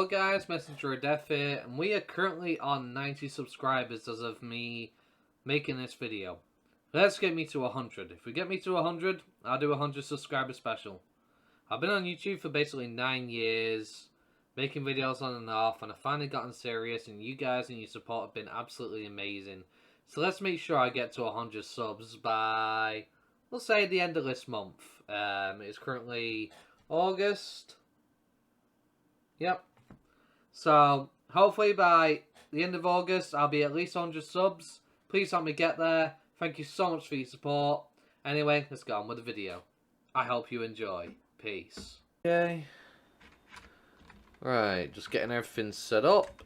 Hello guys, Messenger of Death here, and we are currently on 90 subscribers as of me making this video. Let's get me to 100. If we get me to 100, I'll do a 100 subscriber special. I've been on YouTube for basically 9 years, making videos on and off, and I've finally gotten serious, and you guys and your support have been absolutely amazing. So let's make sure I get to 100 subs by, let's say, the end of this month. It's currently August. Yep. So, hopefully by the end of August, I'll be at least 100 subs. Please help me get there. Thank you so much for your support. Anyway, let's get on with the video. I hope you enjoy. Peace. Okay. Right, just getting everything set up.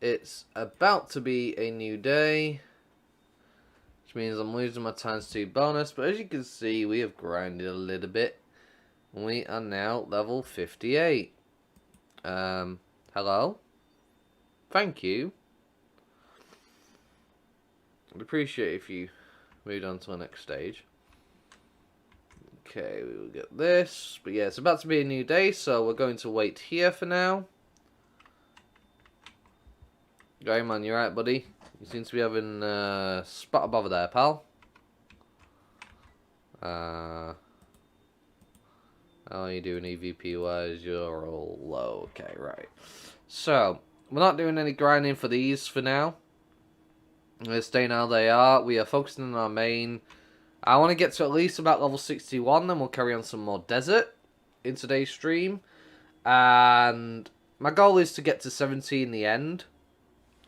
It's about to be a new day, which means I'm losing my ×2 bonus. But as you can see, we have grinded a little bit. We are now level 58. Hello? Thank you. I'd appreciate if you moved on to the next stage. Okay, we will get this. But yeah, it's about to be a new day, so we're going to wait here for now. Digimon, you right, buddy? You seem to be having a spot of bother there, pal. How are you doing EVP wise? You're all low. Okay, right. So, we're not doing any grinding for these for now. They're staying how they are. We are focusing on our main. I want to get to at least about level 61, then we'll carry on some more desert in today's stream. And my goal is to get to 70 in the end.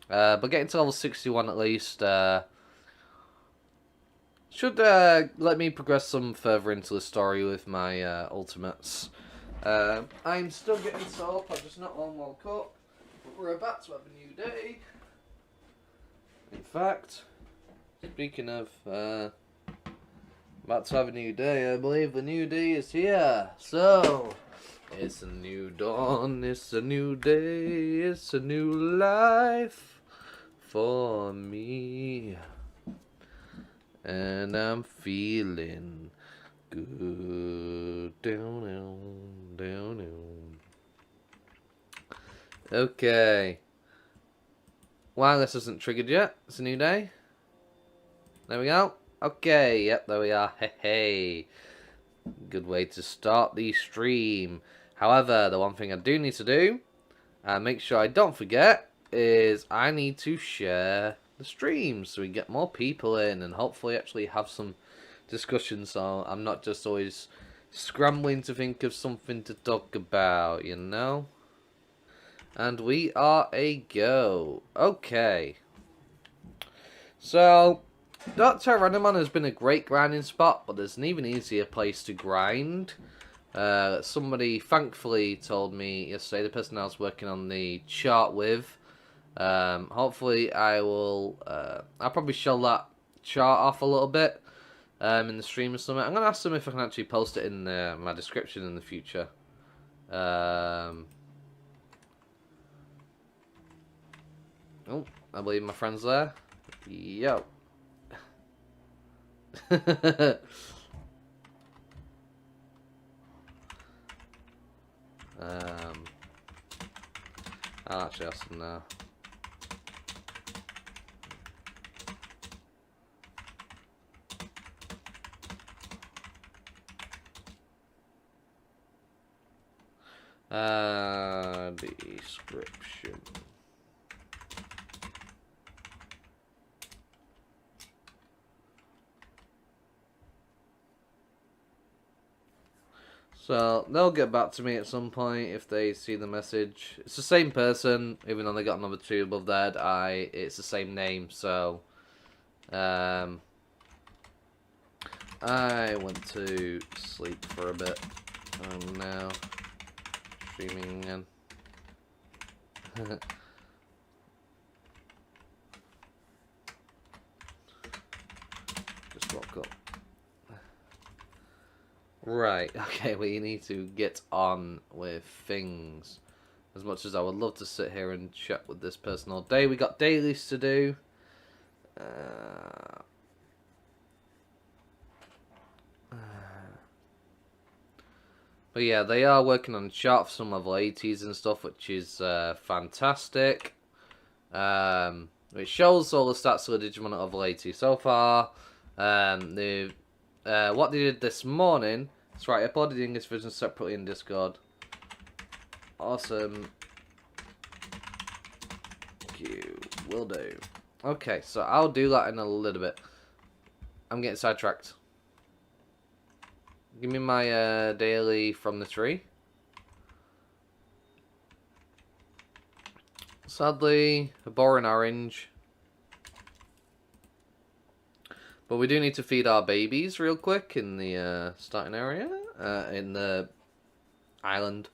But getting to level 61 at least should let me progress some further into the story with my ultimates. I'm still getting set up, I've just not long woke up. But we're about to have a new day. In fact, speaking of about to have a new day, I believe the new day is here. So, it's a new dawn, it's a new day, it's a new life for me. And I'm feeling good. Down, down, down, down. Okay. Wireless isn't triggered yet. It's a new day. There we go. Okay, yep, there we are. Hey, hey. Good way to start the stream. However, the one thing I do need to do, and make sure I don't forget, is I need to share the stream so we get more people in and hopefully actually have some discussion, so I'm not just always scrambling to think of something to talk about, you know? And we are a go. Okay. So, Dr. Randomon has been a great grinding spot, but there's an even easier place to grind. Somebody thankfully told me yesterday, the person I was working on the chart with. Hopefully I will, I'll probably show that chart off a little bit in the stream or something. I'm going to ask them if I can actually post it in my description in the future. Oh, I believe my friend's there. Yo. I'll actually ask them now. Description. So, they'll get back to me at some point if they see the message. It's the same person, even though they got number 2 above their eye. It's the same name, so I went to sleep for a bit. I'm now streaming again. Just woke up. Right, okay, we need to get on with things. As much as I would love to sit here and chat with this person all day, we got dailies to do. But yeah, they are working on chart for some level 80s and stuff, which is fantastic. It shows all the stats of the Digimon at level 80 so far. What they did this morning, that's right, I uploaded the English version separately in Discord. Awesome. You will do. Okay, so I'll do that in a little bit. I'm getting sidetracked. Give me my daily from the tree. Sadly, a boring orange. But we do need to feed our babies real quick in the starting area. In the island.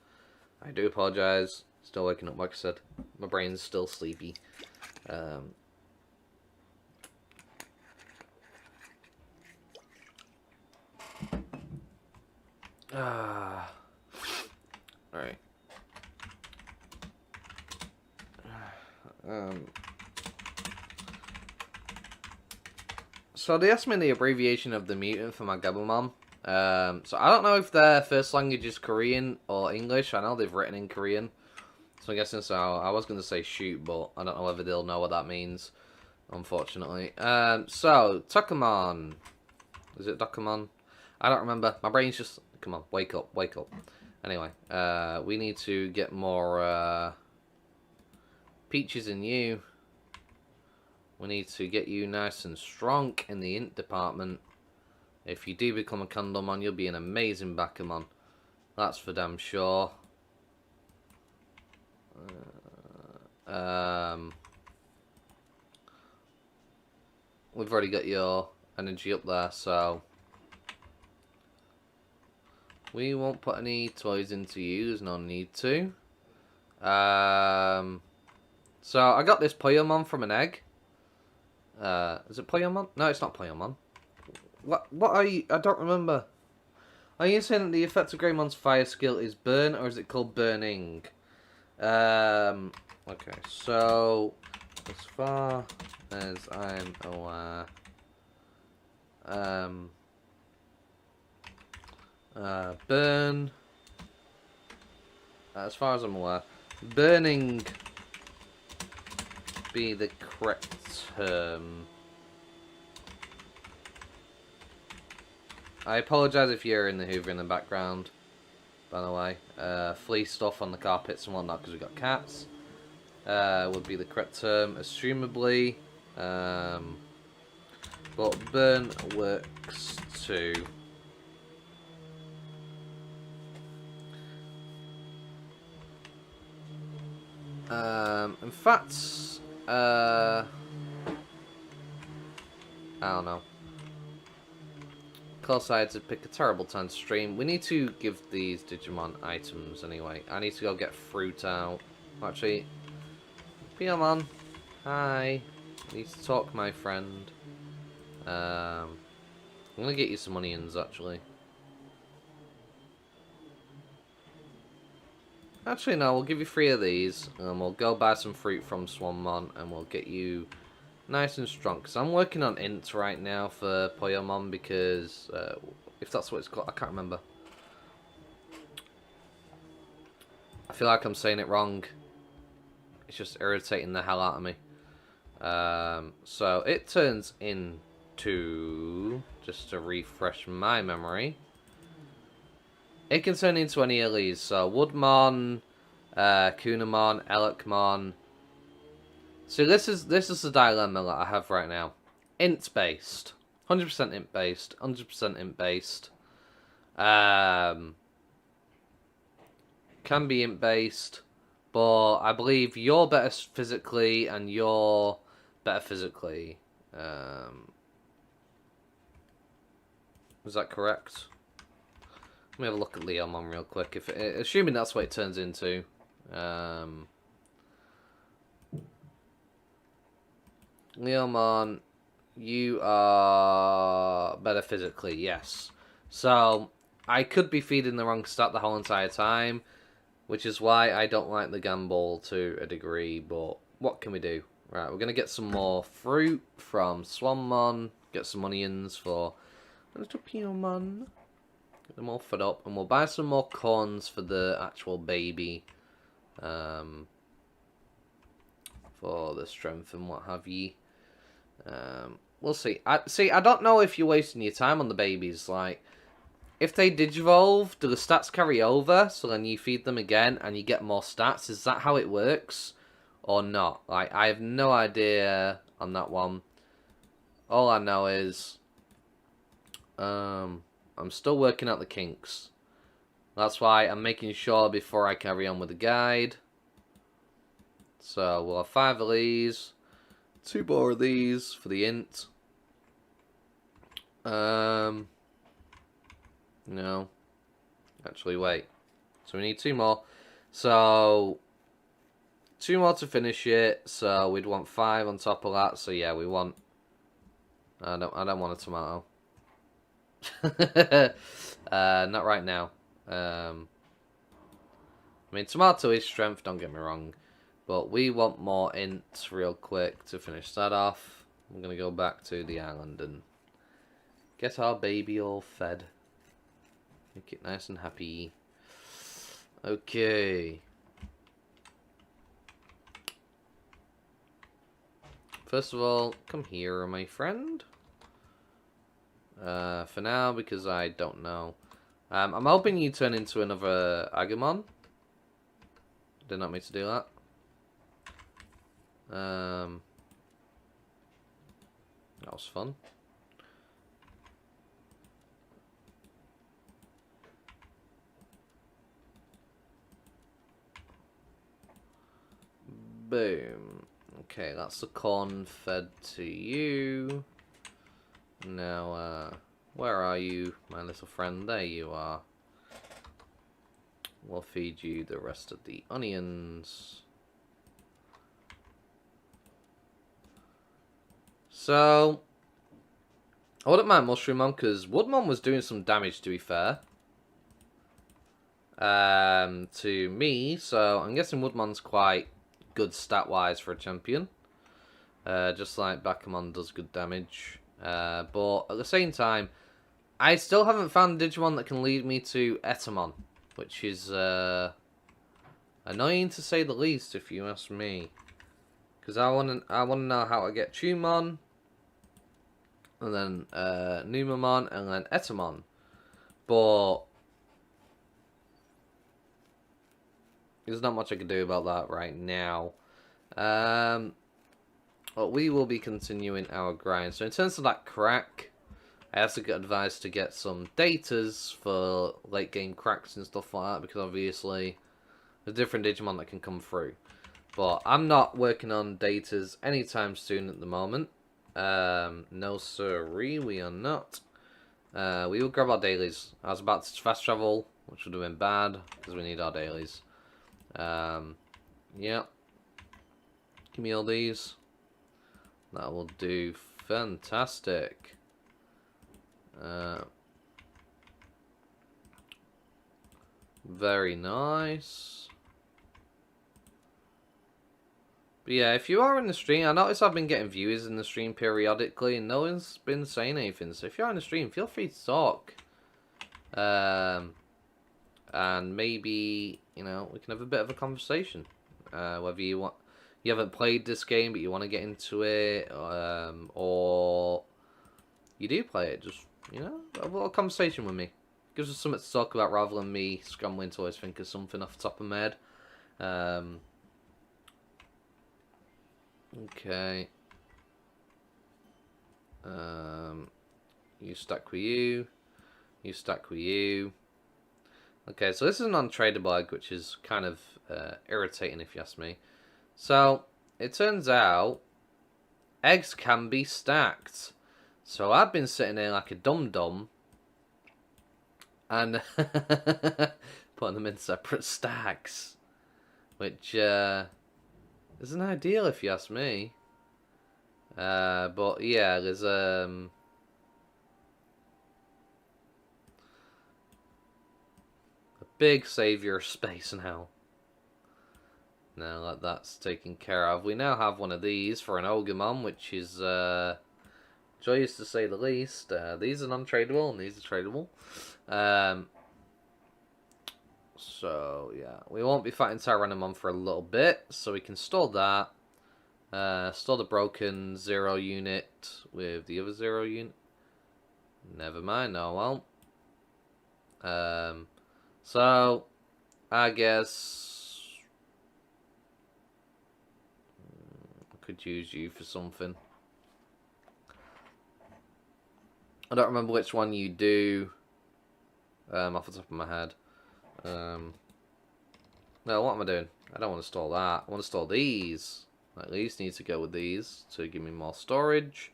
I do apologise. Still waking up, like I said. My brain's still sleepy. Alright. So they asked me the abbreviation of the mutant for my Gabumon. So I don't know if their first language is Korean or English. I know they've written in Korean. So I'm guessing so. I was going to say shoot, but I don't know whether they'll know what that means, unfortunately. So, Takamon. Is it Takamon? I don't remember. My brain's just... Come on, wake up, wake up. Anyway, we need to get more peaches in you. We need to get you nice and strong in the int department. If you do become a Candlemon, you'll be an amazing Bakamon. That's for damn sure. We've already got your energy up there, so we won't put any toys into you. There's no need to. So I got this Poyomon from an egg. Is it Poyomon? No, it's not Poyomon. What are you? I don't remember. Are you saying that the effect of Greymon's fire skill is burn, or is it called burning? Okay, so as far as I'm aware, burn. As far as I'm aware, burning be the correct term. I apologise if you're in the Hoover in the background, by the way. Flea stuff on the carpets and whatnot because we've got cats. Would be the correct term, assumably. But burn works too. In fact, I don't know. Close I had to pick a terrible time to stream. We need to give these Digimon items anyway. I need to go get fruit out. Actually, Piomon, hi. Need to talk, my friend. I'm gonna get you some onions actually. Actually, no, we'll give you 3 of these, and we'll go buy some fruit from Swanmon, and we'll get you nice and strong. Because I'm working on int right now for Poyomon, because if that's what it's called, I can't remember. I feel like I'm saying it wrong. It's just irritating the hell out of me. So it turns into, just to refresh my memory, it can turn into any of these. So Woodmon, Kunamon, Elecmon. So this is the dilemma that I have right now. Int based, 100% int based, 100% int based. Can be int based, but I believe you're better physically and you're better physically. Is that correct? Let me have a look at Leomon real quick. Assuming that's what it turns into. Leomon, you are better physically, yes. So, I could be feeding the wrong stat the whole entire time, which is why I don't like the gamble to a degree, but what can we do? Right, we're going to get some more fruit from Swanmon, get some onions for a little Piomon. Get them all fed up. And we'll buy some more corns for the actual baby. For the strength and what have ye. We'll see. I don't know if you're wasting your time on the babies. Like, if they digivolve, do the stats carry over? So then you feed them again and you get more stats. Is that how it works? Or not? Like, I have no idea on that one. All I know is I'm still working out the kinks. That's why I'm making sure before I carry on with the guide. So we'll have 5 of these, 2 more of these for the int. No. Actually, wait. So we need 2 more. So 2 more to finish it. So we'd want 5 on top of that. So yeah, we want. I don't want a tomato. Not right now. I mean, tomato is strength. Don't get me wrong. But we want more ints real quick to finish that off. I'm going to go back to the island and get our baby all fed. Make it nice and happy. Okay. First of all, come here, my friend. For now, because I don't know. I'm hoping you turn into another Agumon. Did not mean to do that. That was fun. Boom. Okay, that's the corn fed to you. Now, where are you, my little friend? There you are. We'll feed you the rest of the onions. So, I wouldn't mind Mushroomon, because Woodmon was doing some damage, to be fair. To me, so I'm guessing Woodmon's quite good stat-wise for a champion. Just like Bakumon does good damage. But at the same time, I still haven't found a Digimon that can lead me to Etamon, which is annoying to say the least, if you ask me. Because I want to know how to get Tumon, and then Numamon, and then Etamon. But there's not much I can do about that right now. But we will be continuing our grind. So in terms of that crack, I also get advised to get some datas for late game cracks and stuff like that, because obviously there's different Digimon that can come through. But I'm not working on datas anytime soon at the moment. No sirree, we are not. We will grab our dailies. I was about to fast travel, which would have been bad, because we need our dailies. Yeah. Give me all these. That will do fantastic. Very nice. But yeah, if you are in the stream, I notice I've been getting viewers in the stream periodically, and no one's been saying anything. So if you're in the stream, feel free to talk. And maybe, you know, we can have a bit of a conversation. Whether you haven't played this game, but you want to get into it, or you do play it, just, you know, have a little conversation with me. Gives us something to talk about rather than me scrambling to always think of something off the top of my head. Okay. You stack with you. You stack with you. Okay, so this is an untradeable egg, which is kind of irritating if you ask me. So, it turns out eggs can be stacked. So I've been sitting here like a dum-dum and putting them in separate stacks, which isn't ideal if you ask me. But yeah, there's a big savior space now. Now that that's taken care of, we now have one of these for an Ogremon, which is Joyous to say the least. These are non-tradable and these are tradable. So, yeah. We won't be fighting Tyrannomon for a little bit, so we can store that. Store the broken 0 unit with the other 0 unit. Never mind, no, I won't. So, I guess I could use you for something. I don't remember which one you do off the top of my head. No, what am I doing? I don't want to store that. I want to store these. At least need to go with these to give me more storage.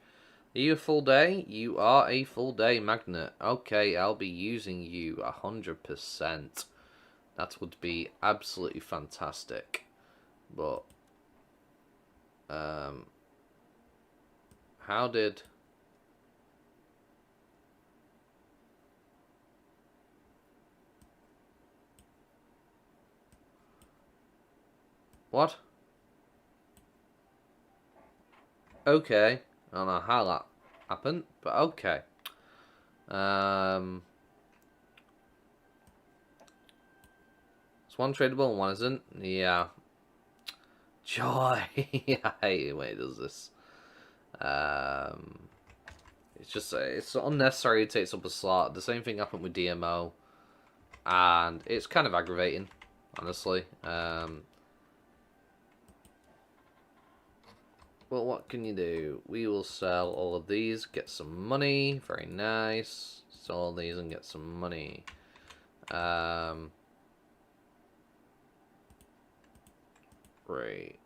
Are you a full day? You are a full day magnet. Okay, I'll be using you 100%. That would be absolutely fantastic. But, how did... What? Okay. I don't know how that happened, but okay. It's one tradable and one isn't. Yeah. Joy. I hate it when it does this. It's just it's unnecessary. It takes up a slot. The same thing happened with DMO, and it's kind of aggravating, honestly. Well, what can you do? We will sell all of these, get some money. Very nice. Sell all these and get some money. Great.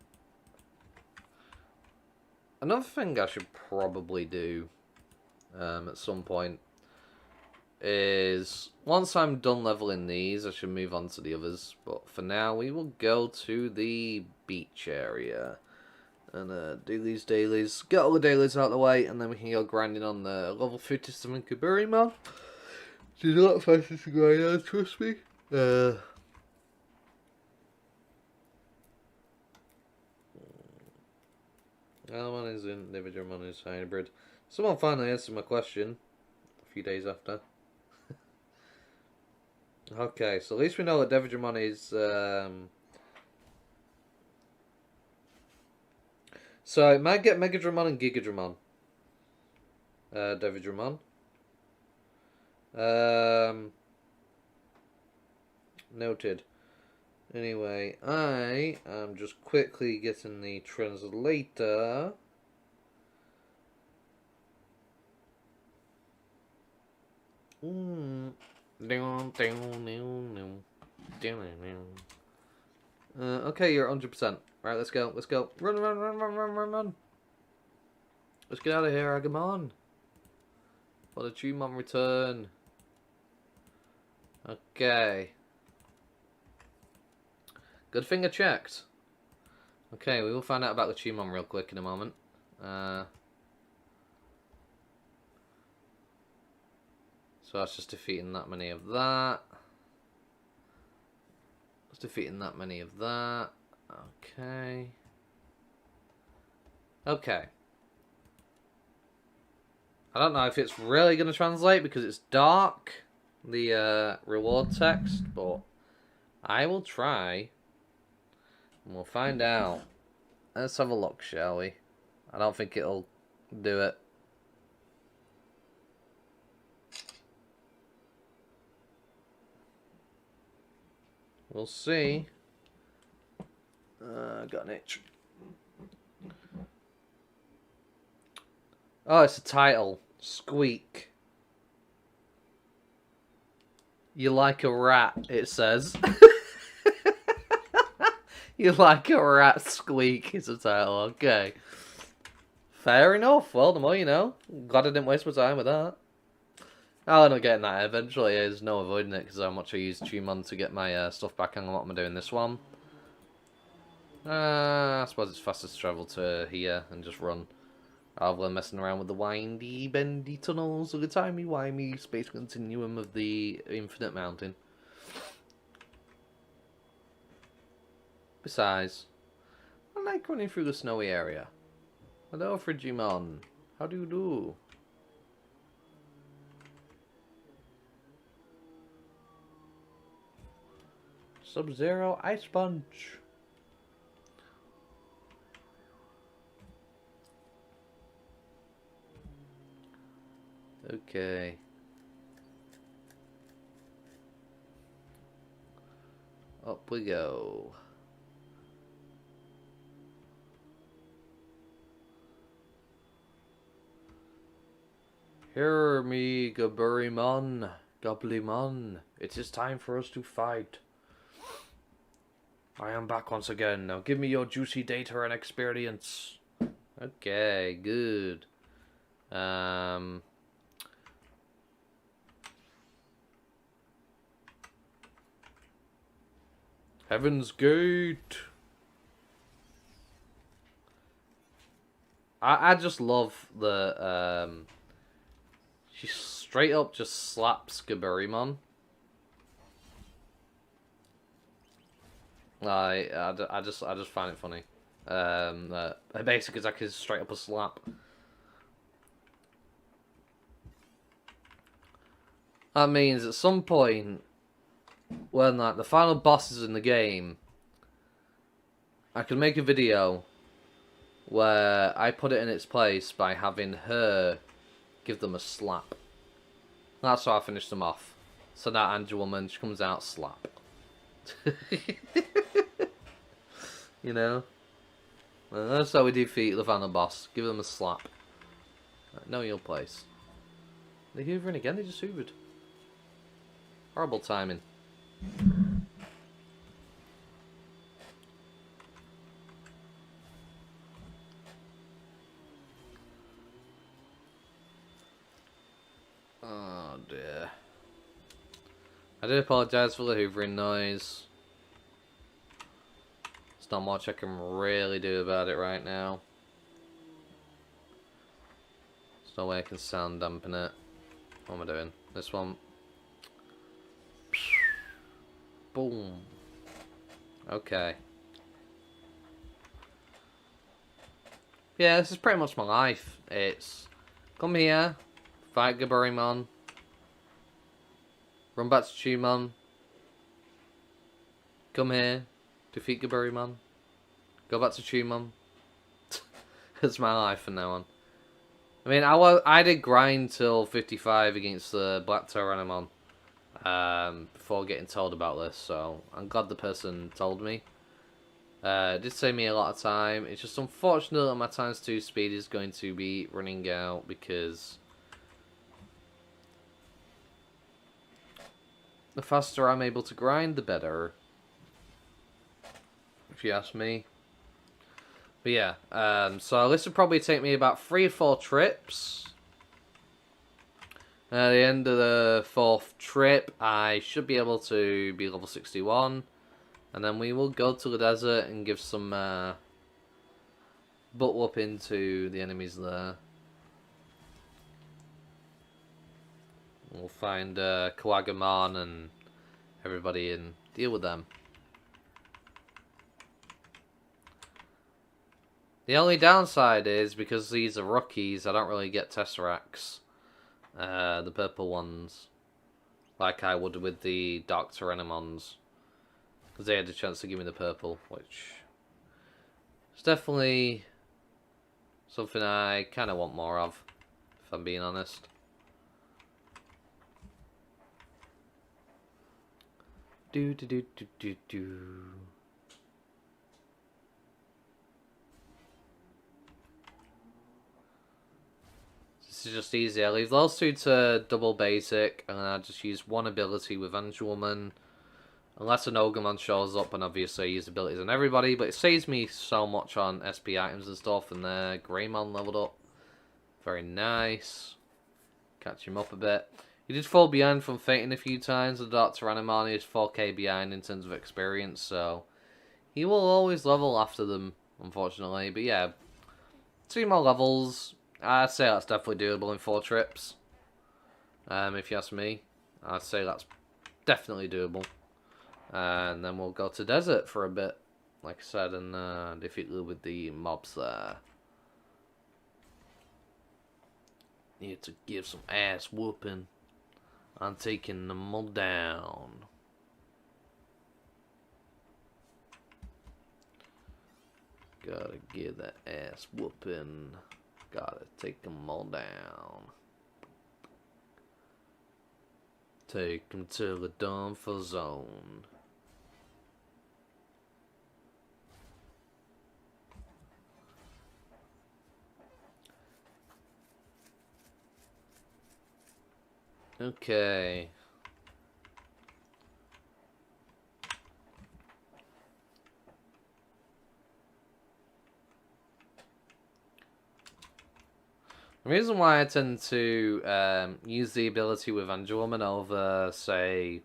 Another thing I should probably do at some point is once I'm done leveling these, I should move on to the others. But for now, we will go to the beach area and do these dailies. Get all the dailies out of the way, and then we can go grinding on the level 57 Kaburimon. Do not fastest to grind on, trust me. Almon is in Digimon is hybrid. Someone finally answered my question a few days after. Okay, so at least we know that Digimon is so it might get Megadramon and Gigadramon. Digimon. Noted. Anyway, I am just quickly getting the translator. Okay, you're 100%. Right, let's go. Let's go. Run, run, run, run, run, run, run. Let's get out of here, Agamon. For the Digimon return. Okay. Good thing I checked. Okay, we will find out about the Digimon real quick in a moment. So that's just defeating that many of that. That's defeating that many of that. Okay. Okay. I don't know if it's really going to translate because it's dark, the reward text, but I will try. And we'll find out. Let's have a look, shall we? I don't think it'll do it. We'll see. Got an itch. Oh, it's a title. Squeak. You like a rat, it says. You like a rat, Squeak is the title. Okay. Fair enough. Well, the more you know. Glad I didn't waste my time with that. I'll end up getting that eventually. There's no avoiding it because how much I use Digimon to get my stuff back on. What am I doing this one? I suppose it's fastest to travel to here and just run. Rather than messing around with the windy, bendy tunnels of the timey-wimey space continuum of the Infinite Mountain. Besides, I like running through the snowy area. Hello, Frigimon. How do you do? Sub-Zero Ice Punch. Okay. Up we go. Hear me, Gaburimon, Goblimon. It is time for us to fight. I am back once again. Now give me your juicy data and experience. Okay, good. Heaven's Gate. I just love the she straight up just slaps Gaburimon. I just find it funny. Her basic attack is straight up a slap. That means at some point, when like the final boss is in the game, I can make a video where I put it in its place by having her give them a slap. That's how I finish them off. So that Angel Woman, she comes out, slap. You know? Well, that's how we defeat the final boss. Give them a slap. Know your place. They hoovering again? They just hoovered. Horrible timing. Oh dear. I do apologise for the hoovering noise. There's not much I can really do about it right now. There's no way I can sound dampen it. What am I doing? This one. Boom. Okay. Yeah, this is pretty much my life. It's come here, fight Gaburimon, run back to Chumon, come here, defeat Gaburimon, go back to Chumon. That's my life from now on. I mean, I did grind till 55 against the Black Tyrannomon before getting told about this, so I'm glad the person told me. It did save me a lot of time. It's just unfortunate that my times 2 speed is going to be running out because the faster I'm able to grind, the better. If you ask me. But yeah, so this would probably take me about 3 or 4 trips. At the end of the 4th trip, I should be able to be level 61. And then we will go to the desert and give some butt whooping to the enemies there. We'll find Kawagamon and everybody and deal with them. The only downside is, because these are rookies, I don't really get Tesseracts. The purple ones. Like I would with the Dark Tyrannomons. Because they had a chance to give me the purple, which is definitely something I kind of want more of, if I'm being honest. Do do do do do do. This is just easy. I leave those 2 to double basic, and then I just use 1 ability with Angel Woman. Unless an Ogremon shows up, and obviously I use abilities on everybody, but it saves me so much on SP items and stuff, and there, Greymon leveled up. Very nice. Catch him up a bit. He did fall behind from fainting a few times. The Dark Tyrannomon is 4k behind in terms of experience, so he will always level after them, unfortunately. But yeah, 2 more levels. I'd say that's definitely doable in 4 trips. If you ask me, I'd say that's definitely doable. And then we'll go to desert for a bit, like I said, and defeat with the mobs there. Need to give some ass whooping. I'm taking them all down. Gotta get that ass whooping. Gotta take them all down. Take them to the Dunfer Zone. Okay. The reason why I tend to use the ability with Angelwoman over, say,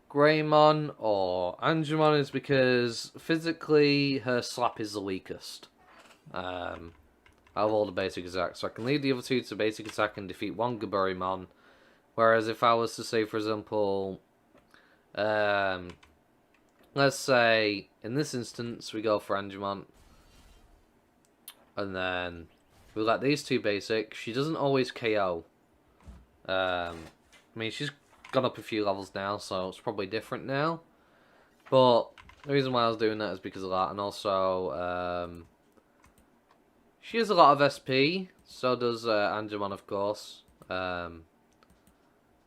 Greymon or Angemon is because physically her slap is the weakest out of all the basic attacks. So I can lead the other two to basic attack and defeat one Gaburimon. Whereas if I was to say, for example, let's say in this instance we go for Angemon, and then we let these two basic. She doesn't always KO. I mean, she's gone up a few levels now, so it's probably different now. But the reason why I was doing that is because of that, and also she has a lot of SP. So does Angemon, of course.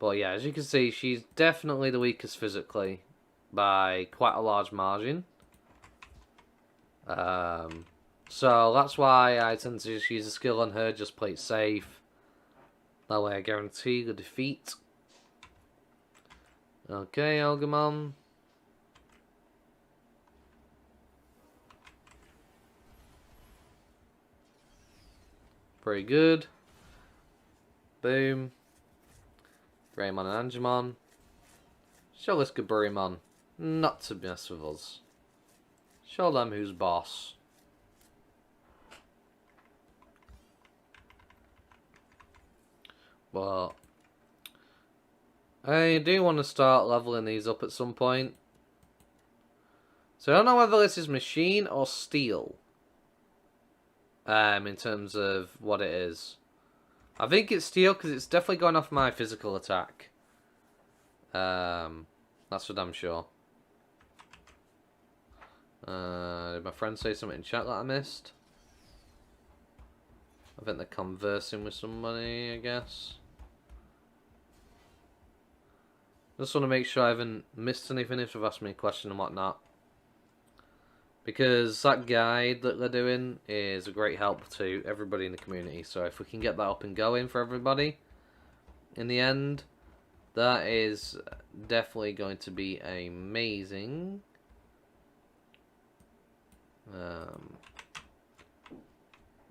But yeah, as you can see, she's definitely the weakest physically by quite a large margin. So that's why I tend to just use a skill on her, just play it safe. That way I guarantee the defeat. Okay, Algamon. Very good. Boom. Greymon and Angemon. Show this Gaburimon not to mess with us. Show them who's boss. But I do want to start leveling these up at some point. So I don't know whether this is machine or steel. In terms of what it is. I think it's steel because it's definitely going off my physical attack. That's what I'm sure. Did my friend say something in chat that I missed? I think they're conversing with somebody, I guess. Just want to make sure I haven't missed anything if they've asked me a question and whatnot. Because that guide that they're doing is a great help to everybody in the community. So if we can get that up and going for everybody in the end, that is definitely going to be amazing.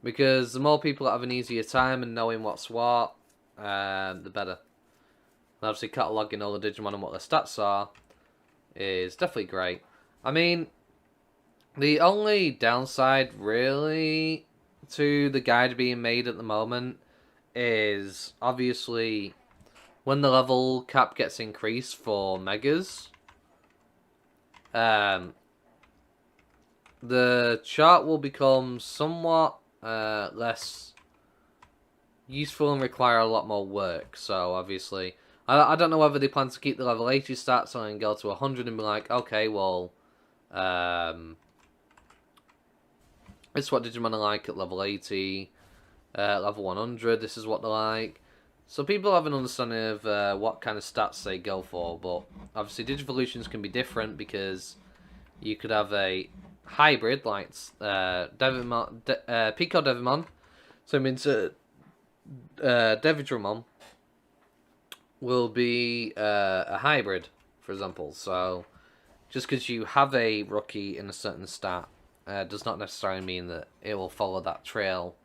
Because the more people that have an easier time and knowing what's what, the better. And obviously cataloguing all the Digimon and what their stats are is definitely great. I mean, the only downside, really, to the guide being made at the moment is, obviously, when the level cap gets increased for Megas, the chart will become somewhat less useful and require a lot more work. So, obviously, I don't know whether they plan to keep the level 80 stats and go to 100 and be like, okay, well, this is what Digimon are like at level 80, level 100, this is what they're like. So people have an understanding of what kind of stats they go for, but obviously Digivolutions can be different because you could have a hybrid, like Devimon, Pico Devimon, so it means Devidramon will be a hybrid, for example. So just because you have a rookie in a certain stat, does not necessarily mean that it will follow that trail.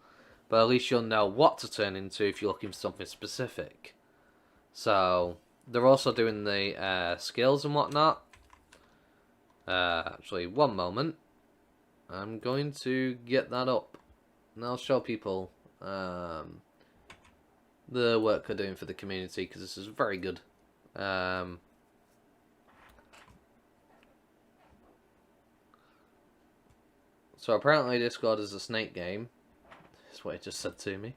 But at least you'll know what to turn into if you're looking for something specific. So, they're also doing the skills and whatnot. Actually, one moment. I'm going to get that up. And I'll show people the work they're doing for the community, because this is very good. So apparently Discord is a snake game. That's what it just said to me.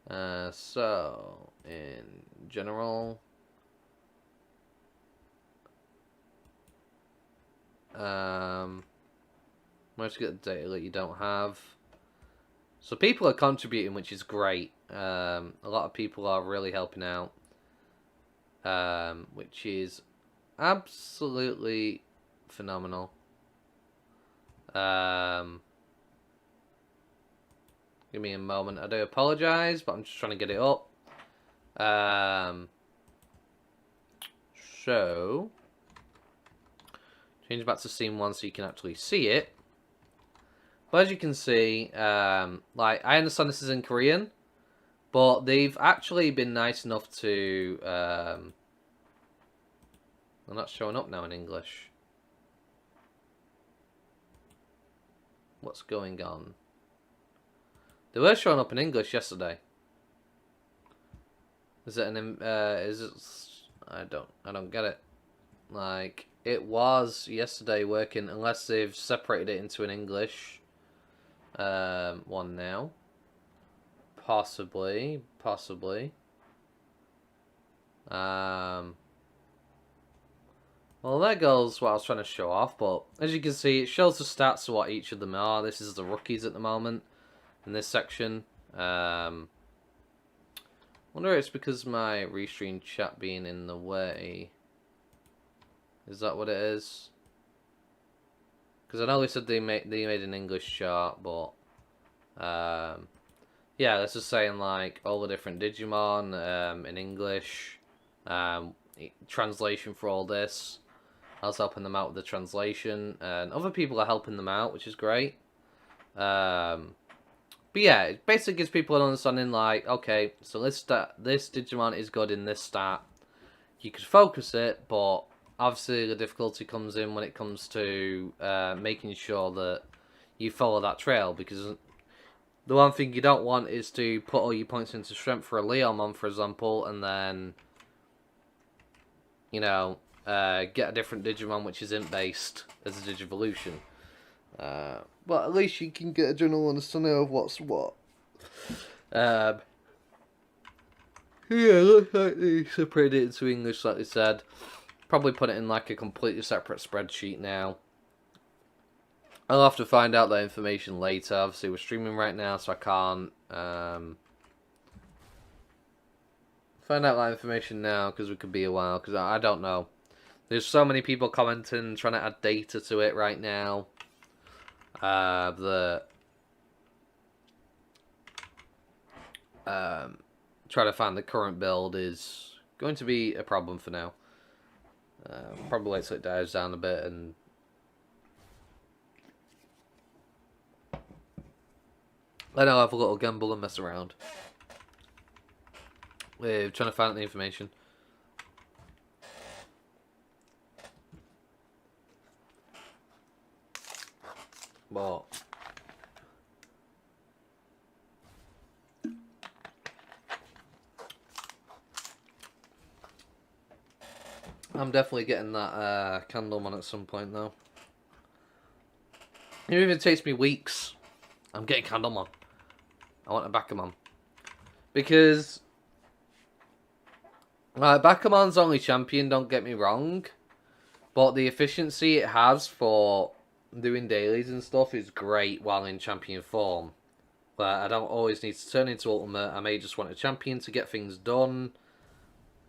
So, in general... Managed to get the data that you don't have. So people are contributing, which is great. A lot of people are really helping out, which is absolutely phenomenal. Give me a moment. I do apologise, but I'm just trying to get it up. So change back to scene 1 so you can actually see it. But as you can see, like, I understand this is in Korean, but they've actually been nice enough to... they're not showing up now in English. What's going on? They were showing up in English yesterday. Is it an... is it... I don't get it. Like, it was yesterday working, unless they've separated it into an English one now. Possibly. Well, there goes what I was trying to show off, but as you can see, it shows the stats of what each of them are. This is the rookies at the moment in this section. Wonder if it's because my restream chat being in the way. Is that what it is? Because I know they said they made an English chart, but yeah, this is saying like all the different Digimon in English, translation for all this. I was helping them out with the translation, and other people are helping them out, which is great. But yeah, it basically gives people an understanding like, okay, so this Digimon is good in this stat. You could focus it, but obviously the difficulty comes in when it comes to making sure that you follow that trail, because the one thing you don't want is to put all your points into strength for a Leomon, for example, and then, you know, get a different Digimon which isn't based as a Digivolution. But at least you can get a general understanding of what's what. Yeah, looks like they separated it into English, like they said. Probably put it in like a completely separate spreadsheet now. I'll have to find out that information later. Obviously, we're streaming right now, so I can't find out that information now, because it could be a while, because I don't know. There's so many people commenting, trying to add data to it right now. Trying to find the current build is going to be a problem for now. Probably wait till it dies down a bit and... then I'll have a little gamble and mess around. We're trying to find out the information. But... I'm definitely getting that Candlemon at some point, though. Even if it takes me weeks, I'm getting Candlemon. I want a Bakamon. Because... Bakamon's only champion, don't get me wrong. But the efficiency it has for doing dailies and stuff is great while in champion form. But I don't always need to turn into ultimate. I may just want a champion to get things done.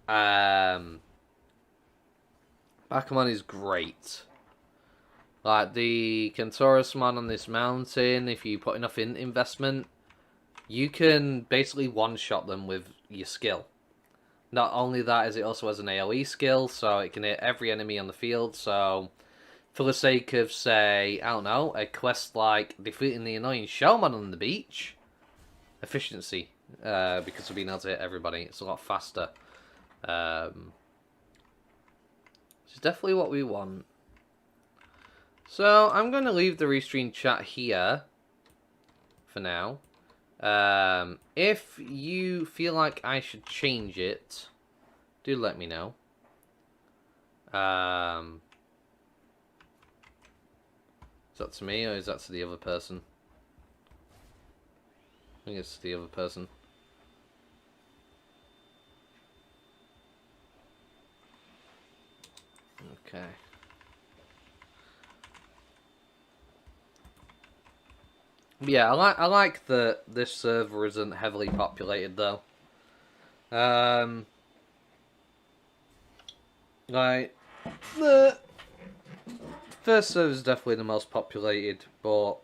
Bakamon is great. Like the Kentorosmon on this mountain, if you put enough investment, you can basically one-shot them with your skill. Not only that, is it also has an AoE skill, so it can hit every enemy on the field. So, for the sake of, say, I don't know, a quest like defeating the annoying showman on the beach, efficiency, because of being able to hit everybody, it's a lot faster. It's definitely what we want. So, I'm going to leave the restream chat here for now. If you feel like I should change it, do let me know. Is that to me or is that to the other person? I think it's to the other person. Okay. Yeah, I like that this server isn't heavily populated though. Um, like the first server is definitely the most populated, but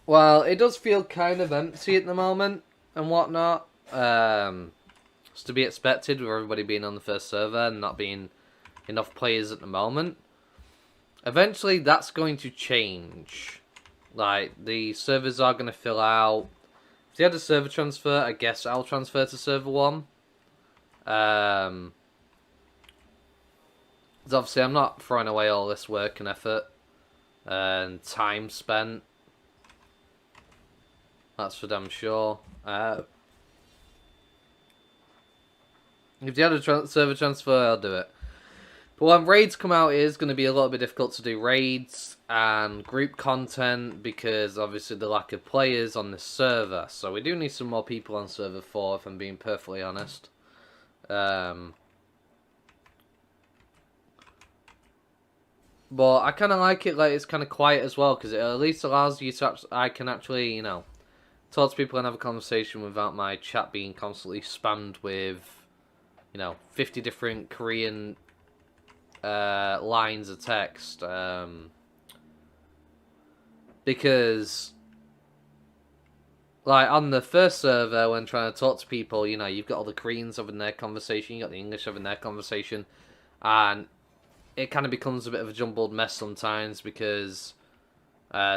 well, it does feel kind of empty at the moment and whatnot. It's to be expected with everybody being on the first server and not being enough players at the moment. Eventually, that's going to change. Like, the servers are going to fill out. If they had a server transfer, I guess I'll transfer to server 1. Because obviously I'm not throwing away all this work and effort and time spent. That's for damn sure. If they had a server transfer, I'll do it. But when raids come out, it is going to be a little bit difficult to do raids and group content because obviously the lack of players on this server. So we do need some more people on server 4, if I'm being perfectly honest. But I kind of like it, like it's kind of quiet as well, because it at least allows you to, I can actually, you know, talk to people and have a conversation without my chat being constantly spammed with, you know, 50 different Korean lines of text. Because, like, on the first server, when trying to talk to people, you know, you've got all the Koreans having their conversation, you got the English having their conversation, and it kind of becomes a bit of a jumbled mess sometimes because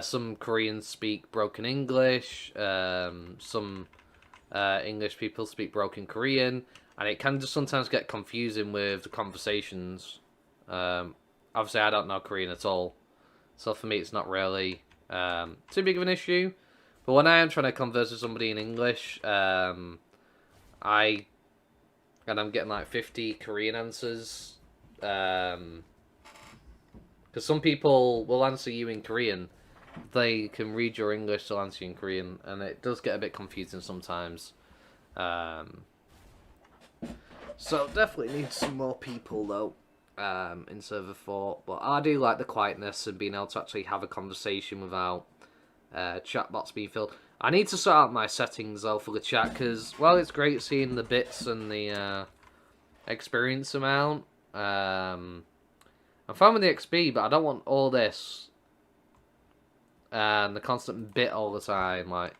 some Koreans speak broken English, some English people speak broken Korean, and it can just sometimes get confusing with the conversations. Obviously, I don't know Korean at all, so for me it's not really too big of an issue. But when I am trying to converse with somebody in English, I'm getting like 50 Korean answers. Because some people will answer you in Korean. They can read your English, they'll answer you in Korean, and it does get a bit confusing sometimes. So definitely need some more people though in server 4. But I do like the quietness and being able to actually have a conversation without chatbots being filled. I need to sort out my settings though for the chat because, well, it's great seeing the bits and the experience amount. I'm fine with the XP, but I don't want all this and the constant bit all the time, like,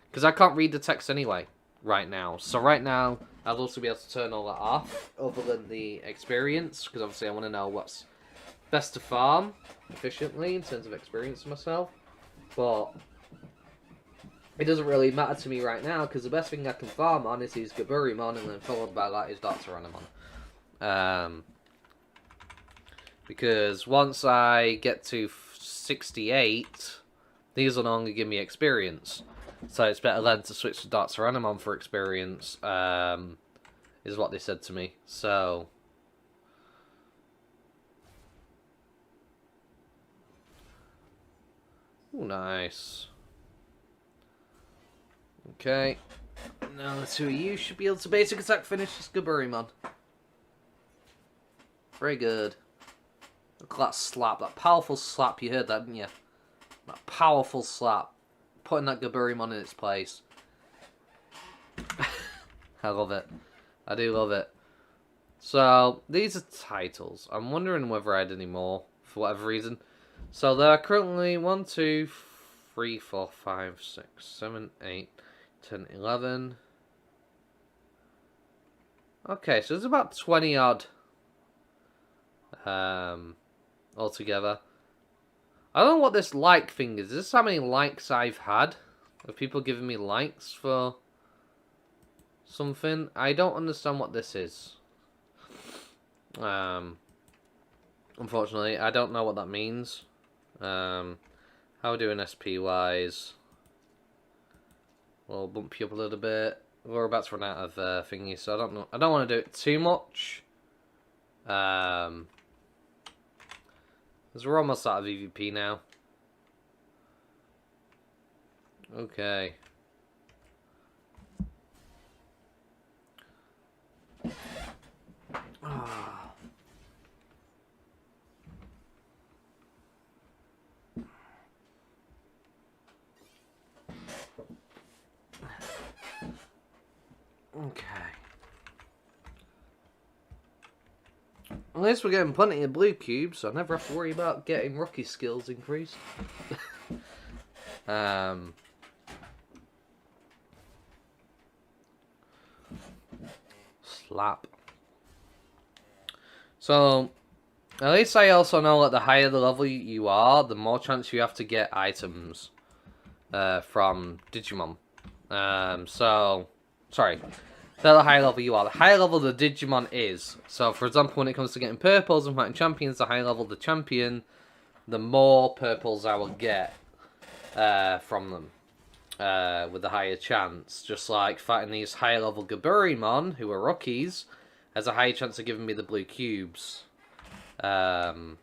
because I can't read the text anyway right now. So right now, I'd also be able to turn all that off, other than the experience, because obviously I want to know what's best to farm efficiently in terms of experience for myself. But it doesn't really matter to me right now, because the best thing I can farm on is his Gaburimon, and then followed by that is Dr. Animon. Because once I get to 68, these will no longer give me experience. So it's better then to switch to Dr. Animon for experience, is what they said to me. So, ooh, nice. Okay. Now the two of you should be able to basic attack finish this Gaburimon. Very good. Look at that slap, that powerful slap. You heard that, didn't you? That powerful slap. Putting that Gaburimon in its place. I love it. I do love it. So, these are titles. I'm wondering whether I had any more, for whatever reason. So, there are currently 1, 2, 3, 4, 5, 6, 7, 8, 10, 11. Okay, so there's about 20 odd altogether. I don't know what this like thing is. Is this how many likes I've had? Of people giving me likes for something? I don't understand what this is. Unfortunately, I don't know what that means. How are we doing SP wise? We'll bump you up a little bit. We're about to run out of thingies, so I don't know. I don't want to do it too much. Because we're almost out of EVP now. Okay. At least we're getting plenty of blue cubes, so I never have to worry about getting rookie skills increased. Slap. So, at least I also know that the higher the level you are, the more chance you have to get items from Digimon. Sorry. The higher level you are, the higher level the Digimon is. So, for example, when it comes to getting purples and fighting champions, the higher level the champion, the more purples I will get from them. With the higher chance. Just like fighting these higher level Gaburimon, who are rookies, has a higher chance of giving me the blue cubes. So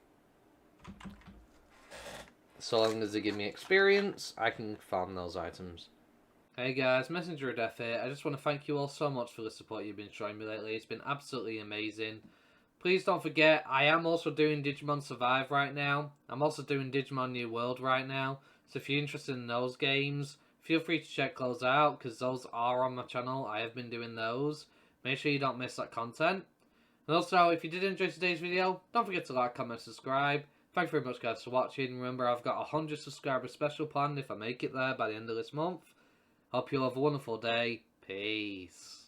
long as they give me experience, I can farm those items. Hey guys, Messenger of Death here. I just want to thank you all so much for the support you've been showing me lately. It's been absolutely amazing. Please don't forget, I am also doing Digimon Survive right now. I'm also doing Digimon New World right now. So if you're interested in those games, feel free to check those out, because those are on my channel. I have been doing those. Make sure you don't miss that content. And also, if you did enjoy today's video, don't forget to like, comment, subscribe. Thank you very much guys for watching. Remember, I've got a 100 subscriber special planned if I make it there by the end of this month. Hope you all have a wonderful day. Peace.